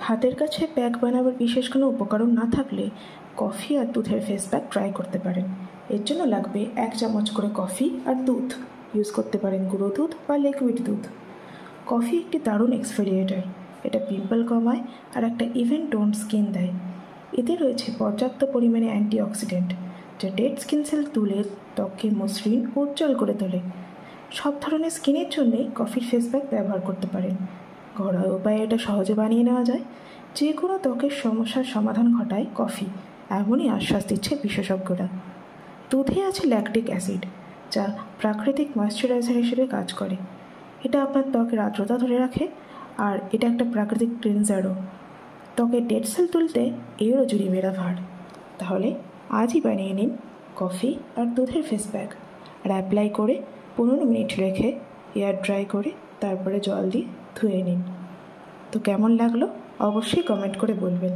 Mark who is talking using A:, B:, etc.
A: হাতের কাছে প্যাক বানাবার বিশেষ কোনো উপকরণ না থাকলে কফি আর দুধের ফেস প্যাক ট্রাই করতে পারেন। এর জন্য লাগবে 1 চামচ করে কফি আর দুধ। ইউজ করতে পারেন গুঁড়ো দুধ বা লিকুইড দুধ। কফি একটি দারুণ এক্সফোলিয়েটর। এটা পিম্পল কমায় আর একটা ইভেন টোন স্কিন দেয়। এতে রয়েছে পর্যাপ্ত পরিমাণে অ্যান্টিঅক্সিডেন্ট, যা ডেড স্কিন সেল তুলে ত্বককে মসৃণ উজ্জ্বল করে তোলে। সব ধরনের স্কিনের জন্যেই কফির ফেস প্যাক ব্যবহার করতে পারেন। ঘরোয়া উপায়ে এটা সহজে বানিয়ে নেওয়া যায়। যে কোনো ত্বকের সমস্যার সমাধান ঘটায় কফি, এমনই আশ্বাস দিচ্ছে বিশেষজ্ঞরা। দুধে আছে ল্যাকটিক অ্যাসিড, যা প্রাকৃতিক ময়েশ্চারাইজার হিসেবে কাজ করে। এটা আপনার ত্বকের আর্দ্রতা ধরে রাখে, আর এটা একটা প্রাকৃতিক ক্লিনজারও। ত্বকের ডেড সেল তুলতে এরও জুড়ি মেরা ভার। তাহলে আজই বানিয়ে নিন কফি আর দুধের ফেস প্যাক, আর অ্যাপ্লাই করে 15 মিনিট রেখে এয়ার ড্রাই করে তারপরে জল দিয়ে ধুয়ে নিন। তো কেমন লাগলো অবশ্যই কমেন্ট করে বলবেন।